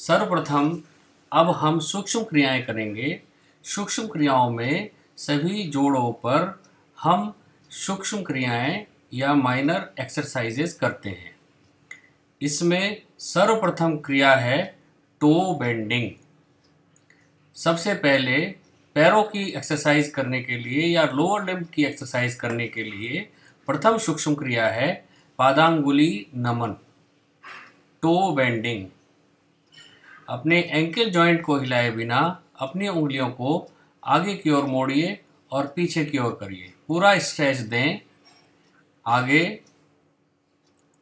सर्वप्रथम अब हम सूक्ष्म क्रियाएं करेंगे। सूक्ष्म क्रियाओं में सभी जोड़ों पर हम सूक्ष्म क्रियाएं या माइनर एक्सरसाइजेस करते हैं। इसमें सर्वप्रथम क्रिया है टो बेंडिंग। सबसे पहले पैरों की एक्सरसाइज करने के लिए या लोअर लिम्ब की एक्सरसाइज करने के लिए प्रथम सूक्ष्म क्रिया है पादांगुली नमन, टो बेंडिंग। अपने एंकल जॉइंट को हिलाए बिना अपनी उंगलियों को आगे की ओर मोड़िए और पीछे की ओर करिए। पूरा स्ट्रेच दें आगे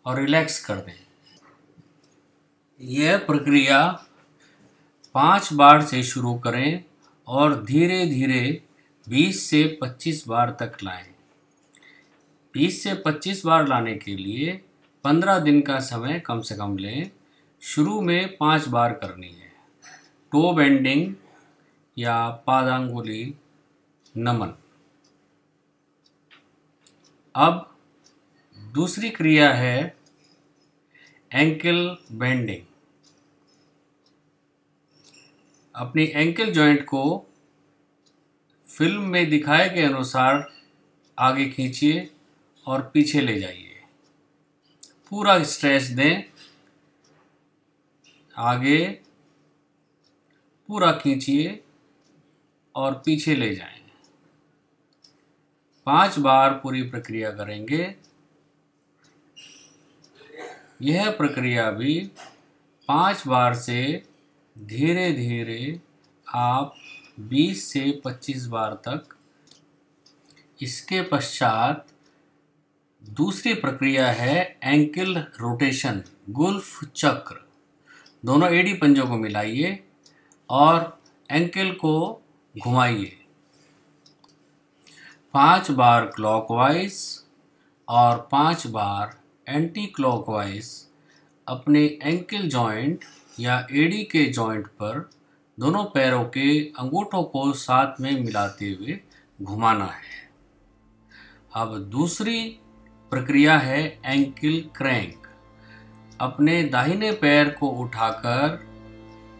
और रिलैक्स कर दें। यह प्रक्रिया 5 बार से शुरू करें और धीरे धीरे 20 से 25 बार तक लाएं। 20 से 25 बार लाने के लिए 15 दिन का समय कम से कम लें। शुरू में 5 बार करनी है टो बेंडिंग या पादांगुली नमन। अब दूसरी क्रिया है एंकल बेंडिंग। अपनी एंकल जॉइंट को फिल्म में दिखाए गए अनुसार आगे खींचिए और पीछे ले जाइए। पूरा स्ट्रेच दें आगे, पूरा खींचिए और पीछे ले जाएं। 5 बार पूरी प्रक्रिया करेंगे। यह प्रक्रिया भी 5 बार से धीरे धीरे आप 20 से 25 बार तक। इसके पश्चात दूसरी प्रक्रिया है एंकल रोटेशन, गुल्फ चक्र। दोनों एडी पंजों को मिलाइए और एंकल को घुमाइए। 5 बार क्लॉकवाइज और 5 बार एंटी क्लॉकवाइज अपने एंकल जॉइंट या एडी के जॉइंट पर दोनों पैरों के अंगूठों को साथ में मिलाते हुए घुमाना है। अब दूसरी प्रक्रिया है एंकल क्रैंक। अपने दाहिने पैर को उठाकर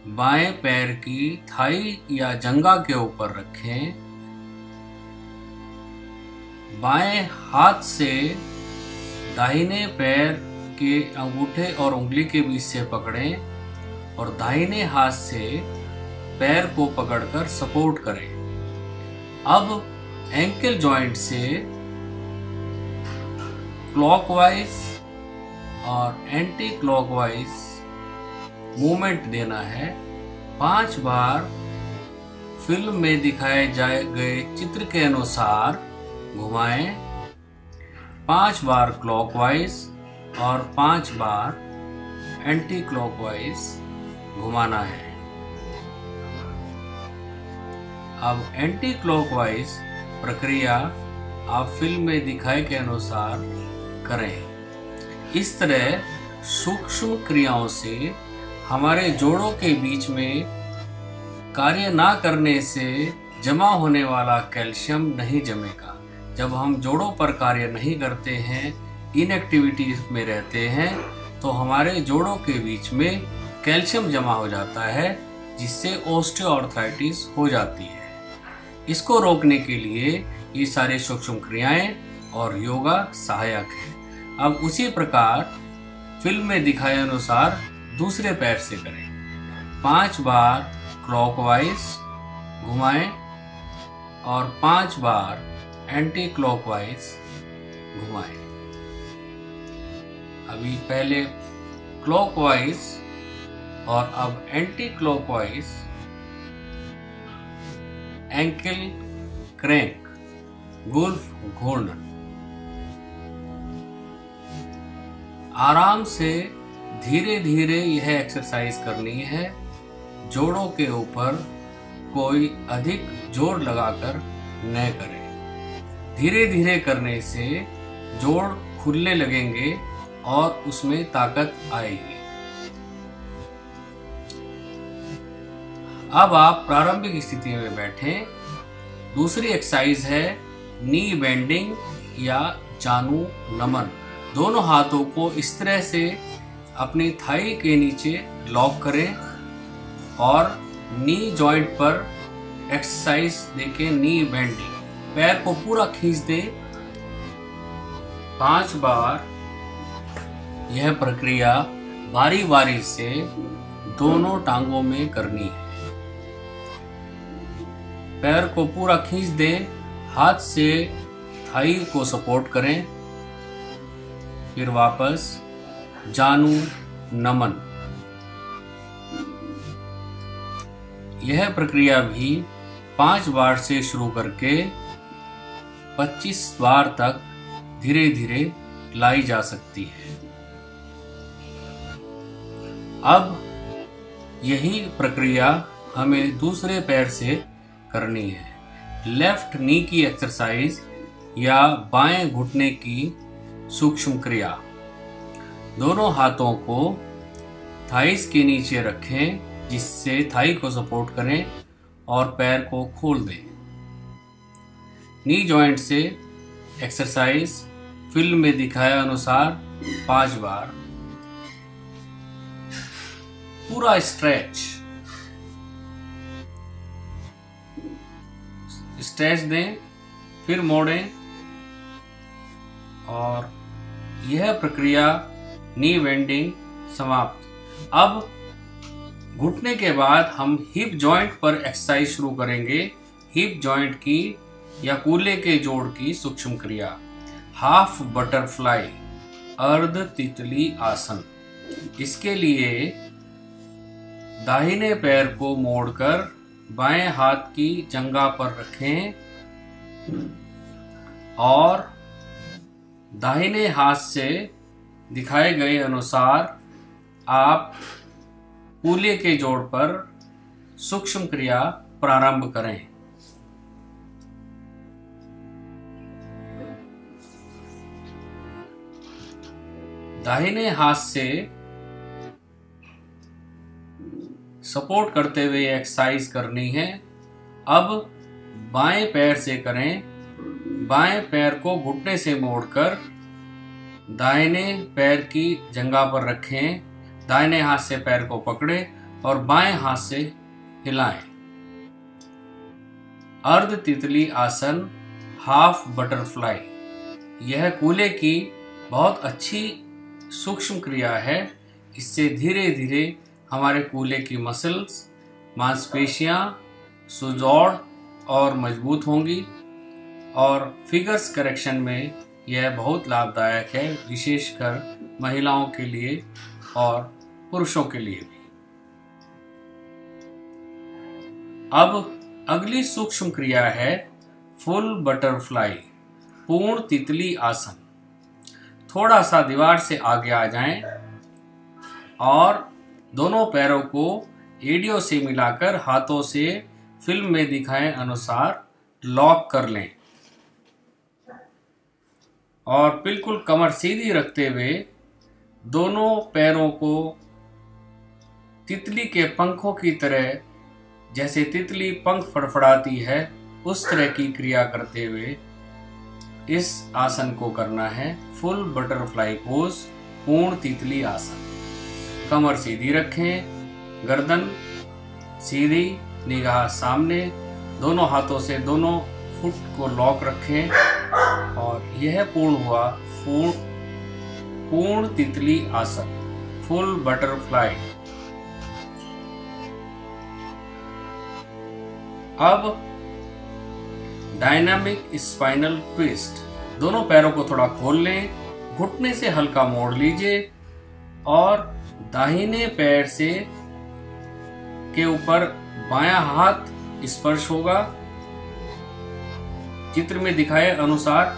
बाएं पैर की थाई या जंघा के ऊपर रखें। बाएं हाथ से दाहिने पैर के अंगूठे और उंगली के बीच से पकड़ें और दाहिने हाथ से पैर को पकड़कर सपोर्ट करें। अब एंकल जॉइंट से क्लॉकवाइज और एंटी क्लॉकवाइज मूवमेंट देना है। 5 बार फिल्म में दिखाए गए चित्र के अनुसार घुमाएं। 5 बार क्लॉकवाइज और 5 बार एंटी क्लॉकवाइज घुमाना है। अब एंटी क्लॉकवाइज प्रक्रिया आप फिल्म में दिखाए के अनुसार करें। इस तरह सूक्ष्म क्रियाओं से हमारे जोड़ों के बीच में कार्य ना करने से जमा होने वाला कैल्शियम नहीं जमेगा। जब हम जोड़ों पर कार्य नहीं करते हैं, इनएक्टिविटी में रहते हैं, तो हमारे जोड़ों के बीच में कैल्शियम जमा हो जाता है, जिससे ऑस्टियोआर्थराइटिस हो जाती है। इसको रोकने के लिए ये सारे सूक्ष्म क्रियाएं और योगा सहायक है। अब उसी प्रकार फिल्म में दिखाए अनुसार दूसरे पैर से करें। 5 बार क्लॉकवाइज घुमाएं और 5 बार एंटी क्लॉकवाइज घुमाएं। अभी पहले क्लॉकवाइज और अब anti clockwise ankle crank, Gulf घूर्णन। आराम से धीरे धीरे यह एक्सरसाइज करनी है। जोड़ों के ऊपर कोई अधिक जोर लगाकर न करें। धीरे धीरे करने से जोड़ खुलने लगेंगे और उसमें ताकत आएगी। अब आप प्रारंभिक स्थिति में बैठें। दूसरी एक्सरसाइज है नी बेंडिंग या जानू नमन। दोनों हाथों को इस तरह से अपनी थाई के नीचे लॉक करें और नी जॉइंट पर एक्सरसाइज देके नी बेंडिंग, पैर को पूरा खींच दे 5 बार। यह प्रक्रिया बारी बारी से दोनों टांगों में करनी है। पैर को पूरा खींच दे, हाथ से थाई को सपोर्ट करें, फिर वापस जानु नमन। यह प्रक्रिया भी 5 बार से शुरू करके 25 बार तक धीरे धीरे लाई जा सकती है। अब यही प्रक्रिया हमें दूसरे पैर से करनी है। लेफ्ट नी की एक्सरसाइज या बाएं घुटने की सूक्ष्म क्रिया। दोनों हाथों को थाइस के नीचे रखें, जिससे थाई को सपोर्ट करें और पैर को खोल दें। नी जॉइंट से एक्सरसाइज फिल्म में दिखाया अनुसार 5 बार। पूरा स्ट्रेच दें, फिर मोड़ें और यह प्रक्रिया नी बेंडिंग समाप्त। अब घुटने के बाद हम हिप जॉइंट पर एक्सरसाइज शुरू करेंगे। हिप जॉइंट की या कूल्हे के जोड़ की सूक्ष्म क्रिया, हाफ बटरफ्लाई अर्ध तितली आसन। इसके लिए दाहिने पैर को मोड़कर बाएं हाथ की जंघा पर रखें और दाहिने हाथ से दिखाए गए अनुसार आप कूल्हे के जोड़ पर सूक्ष्म क्रिया प्रारंभ करें। दाहिने हाथ से सपोर्ट करते हुए एक्सरसाइज करनी है। अब बाएं पैर से करें। बाएं पैर को घुटने से मोड़कर दाहिने पैर की जंघा पर रखें। दाहिने हाथ से पैर को पकड़ें और बाएं हाथ से हिलाएं। अर्ध तितली आसन, हाफ बटरफ्लाई। यह कूल्हे की बहुत अच्छी सूक्ष्म क्रिया है। इससे धीरे धीरे हमारे कूल्हे की मसल्स, मांसपेशियां सुदृढ़ और मजबूत होंगी और फिगर्स करेक्शन में यह बहुत लाभदायक है, विशेषकर महिलाओं के लिए और पुरुषों के लिए भी। अब अगली सूक्ष्म क्रिया है फुल बटरफ्लाई, पूर्ण तितली आसन। थोड़ा सा दीवार से आगे आ जाएं और दोनों पैरों को एड़ियों से मिलाकर हाथों से फिल्म में दिखाए अनुसार लॉक कर लें और बिल्कुल कमर सीधी रखते हुए दोनों पैरों को तितली के पंखों की तरह, जैसे तितली पंख फड़फड़ाती है उस तरह की क्रिया करते हुए इस आसन को करना है। फुल बटरफ्लाई पोज, पूर्ण तितली आसन। कमर सीधी रखें, गर्दन सीधी, निगाह सामने, दोनों हाथों से दोनों फुट को लॉक रखें और यह पूर्ण हुआ पूर्ण तितली आसन, फुल बटरफ्लाई। अब डायनामिक स्पाइनल ट्विस्ट। दोनों पैरों को थोड़ा खोल लें, घुटने से हल्का मोड़ लीजिए और दाहिने पैर से के ऊपर बायां हाथ स्पर्श होगा। चित्र में दिखाए अनुसार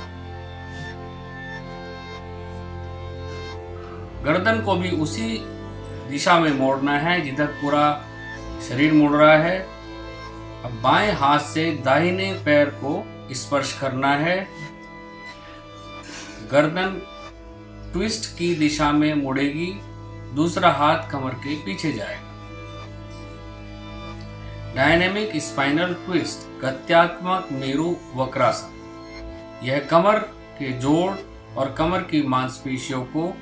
गर्दन को भी उसी दिशा में मोड़ना है जिधर पूरा शरीर मुड़ रहा है। अब बाएं हाथ से दाहिने पैर को स्पर्श करना है। गर्दन ट्विस्ट की दिशा में मुड़ेगी, दूसरा हाथ कमर के पीछे जाएगा। डायनेमिक स्पाइनल ट्विस्ट, गत्यात्मक मेरु वक्रासन। यह कमर के जोड़ और कमर की मांसपेशियों को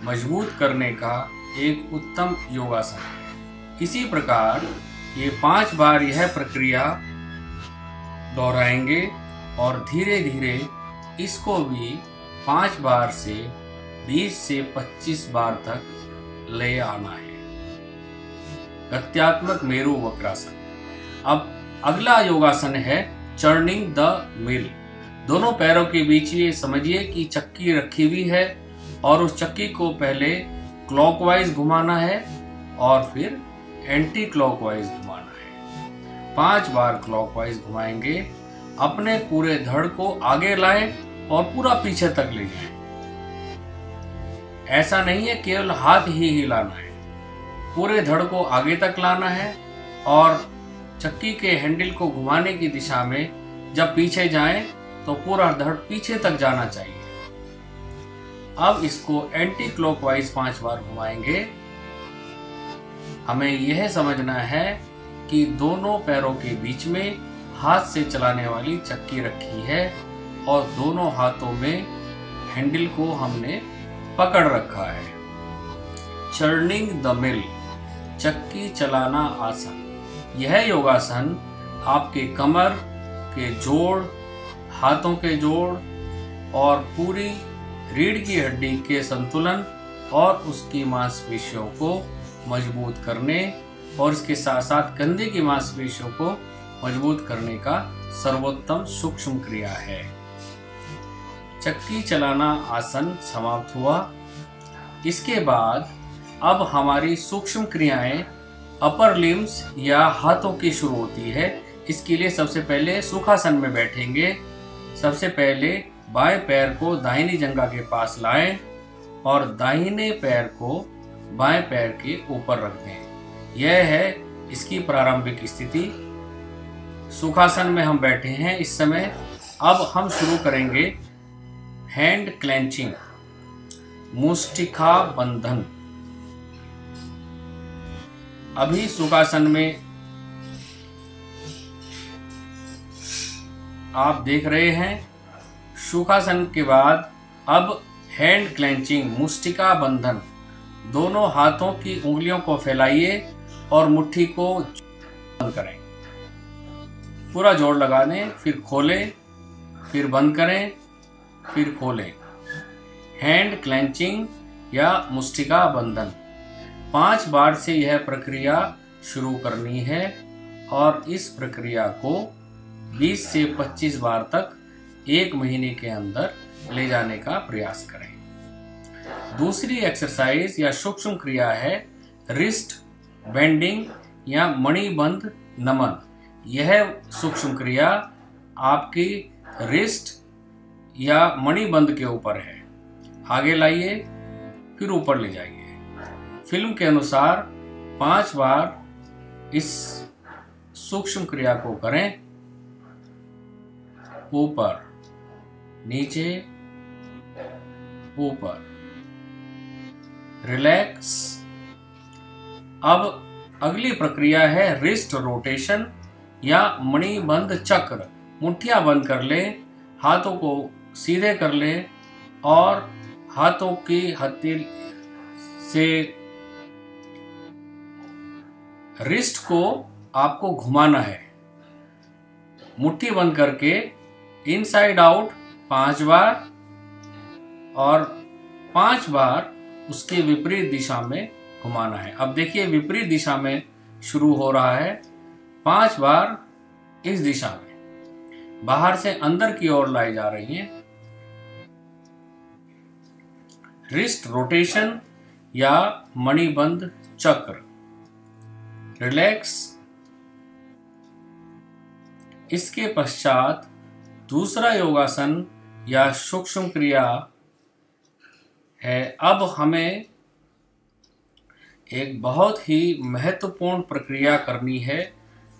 मजबूत करने का एक उत्तम योगासन है। इसी प्रकार ये 5 बार यह प्रक्रिया दोहराएंगे और धीरे धीरे इसको भी 5 बार से 20 से 25 बार तक ले आना है। गत्यात्मक मेरु वक्रासन। अब अगला योगासन है चर्निंग द मिल। दोनों पैरों के बीच ये समझिए कि चक्की रखी हुई है और उस चक्की को पहले क्लॉकवाइज घुमाना है और फिर एंटी क्लॉकवाइज घुमाना है। 5 बार क्लॉकवाइज घुमाएंगे। अपने पूरे धड़ को आगे लाएं और पूरा पीछे तक ले जाएं। ऐसा नहीं है केवल हाथ ही हिलाना है, पूरे धड़ को आगे तक लाना है और चक्की के हैंडल को घुमाने की दिशा में जब पीछे जाएं तो पूरा धड़ पीछे तक जाना चाहिए। अब इसको एंटी क्लॉकवाइज 5 बार घुमाएंगे। हमें यह समझना है कि दोनों पैरों के बीच में हाथ से चलाने वाली चक्की रखी है और दोनों हाथों में हैंडल को हमने पकड़ रखा है। चर्निंग द मिल, चक्की चलाना आसन। यह योगासन आपके कमर के जोड़, हाथों के जोड़ और पूरी रीढ़ की हड्डी के संतुलन और उसकी मांसपेशियों को मजबूत करने और इसके साथ साथ कंधे की मांसपेशियों को मजबूत करने का सर्वोत्तम सूक्ष्म क्रिया है। चक्की चलाना आसन समाप्त हुआ। इसके बाद अब हमारी सूक्ष्म क्रियाएं अपर लिम्स या हाथों की शुरू होती है। इसके लिए सबसे पहले सुखासन में बैठेंगे। सबसे पहले बाएं पैर को दाहिनी जंघा के पास लाएं और दाहिने पैर को बाएं पैर के ऊपर रख दें। यह है इसकी प्रारंभिक स्थिति। सुखासन में हम बैठे हैं इस समय। अब हम शुरू करेंगे हैंड क्लेंचिंग, मुष्टिका बंधन। अभी सुखासन में आप देख रहे हैं। सुखासन के बाद अब हैंड क्लेंचिंग, मुष्टिका बंधन। दोनों हाथों की उंगलियों को फैलाइए और मुट्ठी को बंद करें। पूरा जोर लगा दें, फिर खोलें, फिर बंद करें, फिर खोलें। हैंड क्लेंचिंग या मुष्टिका बंधन 5 बार से यह प्रक्रिया शुरू करनी है और इस प्रक्रिया को 20 से 25 बार तक 1 महीने के अंदर ले जाने का प्रयास करें। दूसरी एक्सरसाइज या सूक्ष्म क्रिया है रिस्ट बेंडिंग या मणिबंध नमन। यह सूक्ष्म क्रिया आपकी रिस्ट या मणिबंध के ऊपर है। आगे लाइए, फिर ऊपर ले जाइए। फिल्म के अनुसार 5 बार इस सूक्ष्म क्रिया को करें। ऊपर, नीचे, ऊपर, रिलैक्स। अब अगली प्रक्रिया है रिस्ट रोटेशन या मणिबंध चक्र। मुट्ठियां बंद कर लें, हाथों को सीधे कर लें और हाथों की हथेली से रिस्ट को आपको घुमाना है। मुट्ठी बंद करके इनसाइड आउट 5 बार और 5 बार उसके विपरीत दिशा में घुमाना है। अब देखिए विपरीत दिशा में शुरू हो रहा है। 5 बार इस दिशा में बाहर से अंदर की ओर लाई जा रही है। रिस्ट रोटेशन या मणिबंध चक्र। रिलैक्स। इसके पश्चात दूसरा योगासन या सूक्ष्म क्रिया है। अब हमें एक बहुत ही महत्वपूर्ण प्रक्रिया करनी है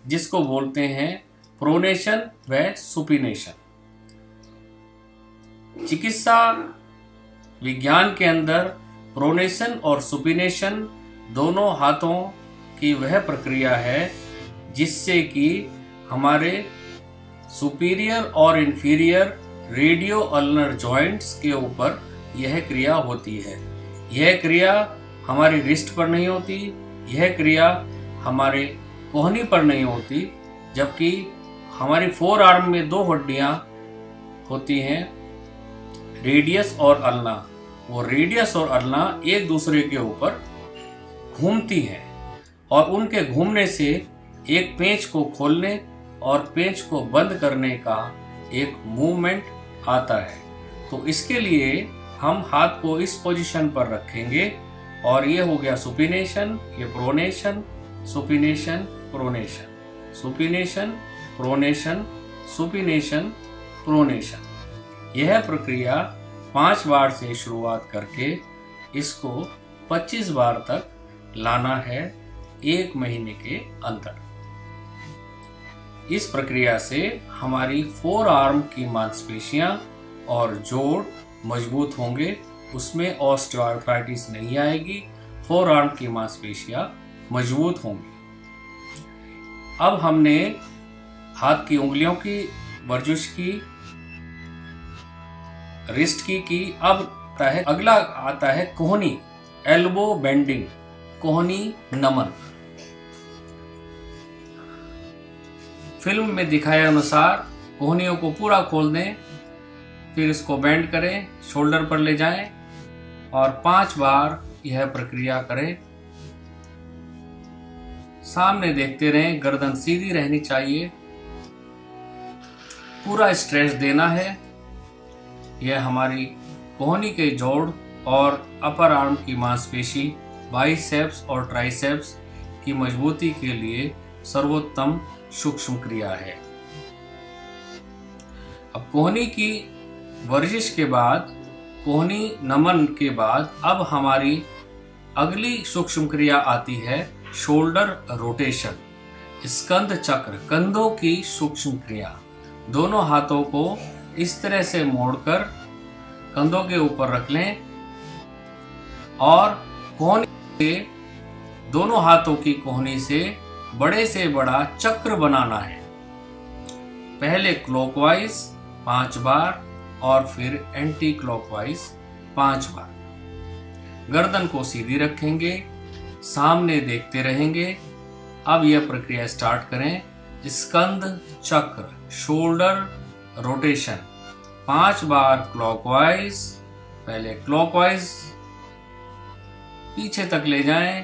जिसको बोलते हैं प्रोनेशन व सुपिनेशन। चिकित्सा विज्ञान के अंदर प्रोनेशन और सुपिनेशन दोनों हाथों की वह प्रक्रिया है जिससे कि हमारे सुपीरियर और इंफीरियर रेडियो अल्नर जॉइंट्स के ऊपर यह क्रिया होती है। यह क्रिया हमारी रिस्ट पर नहीं होती, यह क्रिया हमारे कोहनी पर नहीं होती, जबकि हमारी फोर आर्म में दो हड्डियां होती हैं, रेडियस और अल्ना। वो रेडियस और अल्ना एक दूसरे के ऊपर घूमती हैं और उनके घूमने से एक पेंच को खोलने और पेंच को बंद करने का एक मूवमेंट आता है। तो इसके लिए हम हाथ को इस पोजीशन पर रखेंगे और ये हो गया सुपिनेशन, ये pronation, supination, pronation, supination, pronation, supination, pronation. यह प्रक्रिया 5 बार से शुरुआत करके इसको 25 बार तक लाना है 1 महीने के अंदर। इस प्रक्रिया से हमारी फोर आर्म की मांसपेशियां और जोड़ मजबूत होंगे, उसमें ऑस्टियोआर्थराइटिस नहीं आएगी, फोर आर्म की मांसपेशियां मजबूत होंगी। अब हमने हाथ की उंगलियों की वर्जिश की, रिस्ट की। अब अगला आता है कोहनी, एल्बो बेंडिंग, कोहनी नमन। फिल्म में दिखाए अनुसार कोहनियों को पूरा खोल दें, फिर इसको बेंड करें, शोल्डर पर ले जाएं और 5 बार यह प्रक्रिया करें। सामने देखते रहें, गर्दन सीधी रहनी चाहिए, पूरा स्ट्रेच देना है। यह हमारी कोहनी के जोड़ और अपर आर्म की मांसपेशी, बाइसेप्स और ट्राइसेप्स की मजबूती के लिए सर्वोत्तम सूक्ष्म क्रिया है। अब कोहनी की वर्जिश के बाद, कोहनी नमन के बाद अब हमारी अगली सूक्ष्म क्रिया आती है शोल्डर रोटेशन, स्कंध चक्र, कंधों की सूक्ष्म क्रिया। दोनों हाथों को इस तरह से मोड़कर कंधों के ऊपर रख लें और कोहनी से, दोनों हाथों की कोहनी से बड़े से बड़ा चक्र बनाना है। पहले क्लॉकवाइज 5 बार और फिर एंटी क्लॉकवाइज 5 बार। गर्दन को सीधी रखेंगे, सामने देखते रहेंगे। अब यह प्रक्रिया स्टार्ट करें। स्कंध चक्र, शोल्डर रोटेशन 5 बार क्लॉकवाइज। पहले क्लॉकवाइज पीछे तक ले जाएं,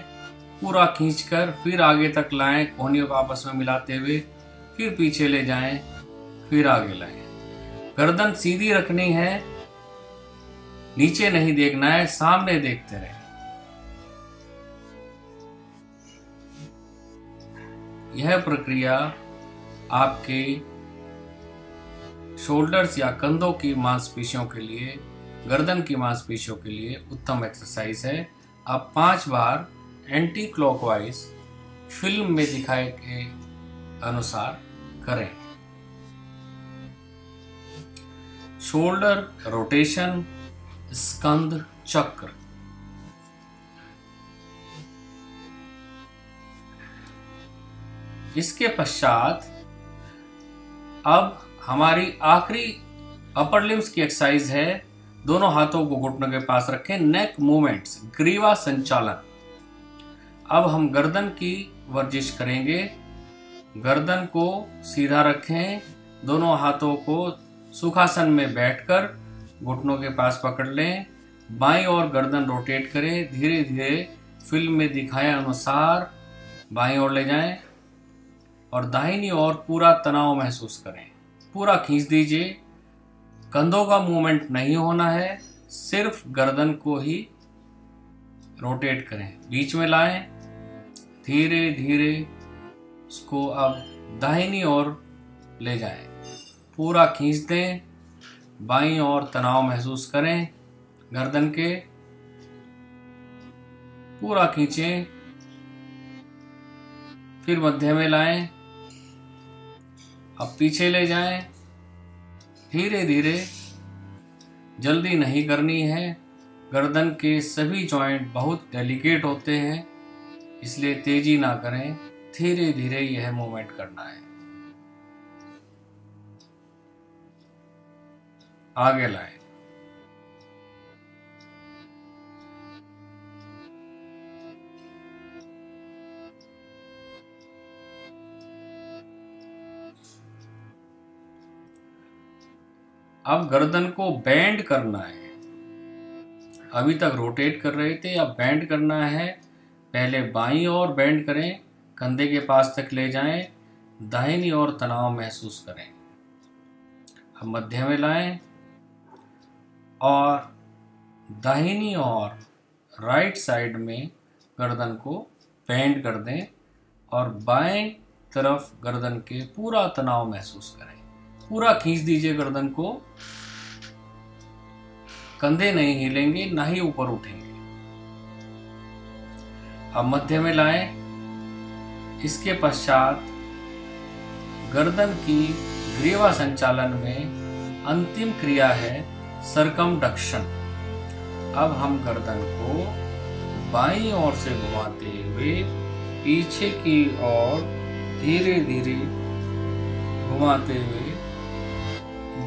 पूरा खींचकर, फिर आगे तक लाएं, कोहनियों को आपस में मिलाते हुए, फिर पीछे ले जाएं, फिर आगे लाएं। गर्दन सीधी रखनी है, नीचे नहीं देखना है, सामने देखते रहें। यह प्रक्रिया आपके शोल्डर्स या कंधों की मांसपेशियों के लिए, गर्दन की मांसपेशियों के लिए उत्तम एक्सरसाइज है। आप 5 बार एंटी क्लॉकवाइज फिल्म में दिखाए के अनुसार करें। शोल्डर रोटेशन, स्कंध चक्र। इसके पश्चात अब हमारी आखिरी अपर लिम्स की एक्सरसाइज है। दोनों हाथों को घुटनों के पास रखें, नेक मूवमेंट्स, ग्रीवा संचालन। अब हम गर्दन की वर्जिश करेंगे। गर्दन को सीधा रखें, दोनों हाथों को सुखासन में बैठकर घुटनों के पास पकड़ लें। बाईं ओर गर्दन रोटेट करें, धीरे धीरे फिल्म में दिखाए अनुसार बाईं ओर ले जाएं और दाहिनी ओर पूरा तनाव महसूस करें। पूरा खींच दीजिए, कंधों का मूवमेंट नहीं होना है, सिर्फ गर्दन को ही रोटेट करें। बीच में लाएं, धीरे धीरे उसको अब दाहिनी ओर ले जाएं, पूरा खींच दें, बाईं ओर तनाव महसूस करें, गर्दन के पूरा खींचें, फिर मध्य में लाएं, अब पीछे ले जाएं, धीरे धीरे, जल्दी नहीं करनी है। गर्दन के सभी जॉइंट बहुत डेलिकेट होते हैं, इसलिए तेजी ना करें, धीरे धीरे यह मूवमेंट करना है। आगे लाएं, अब गर्दन को बेंड करना है। अभी तक रोटेट कर रहे थे, अब बेंड करना है। पहले बाईं ओर बेंड करें, कंधे के पास तक ले जाएं, दाहिनी ओर तनाव महसूस करें। अब मध्य में लाएं और दाहिनी ओर राइट साइड में गर्दन को बेंड कर दें और बाएं तरफ गर्दन के पूरा तनाव महसूस करें। पूरा खींच दीजिए गर्दन को, कंधे नहीं हिलेंगे, ना ही ऊपर उठेंगे। अब मध्य में लाएं। इसके पश्चात गर्दन की ग्रीवा संचालन में अंतिम क्रिया है सरकमडक्शन। अब हम गर्दन को बाईं ओर से घुमाते हुए पीछे की ओर धीरे धीरे घुमाते हुए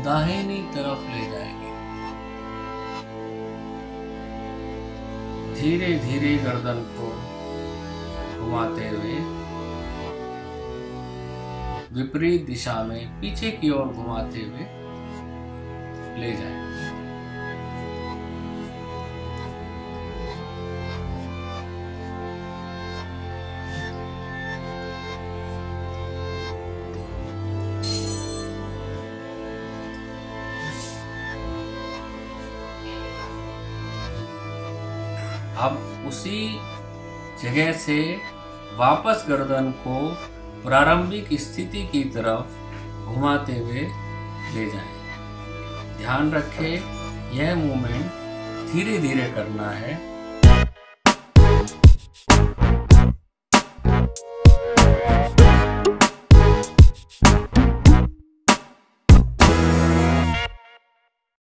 दाहिनी तरफ ले जाएंगे। धीरे धीरे गर्दन को घुमाते हुए विपरीत दिशा में पीछे की ओर घुमाते हुए ले जाएं। अब उसी जगह से वापस गर्दन को प्रारंभिक स्थिति की तरफ घुमाते हुए ले जाएं। ध्यान रखें, यह मूवमेंट धीरे धीरे करना है।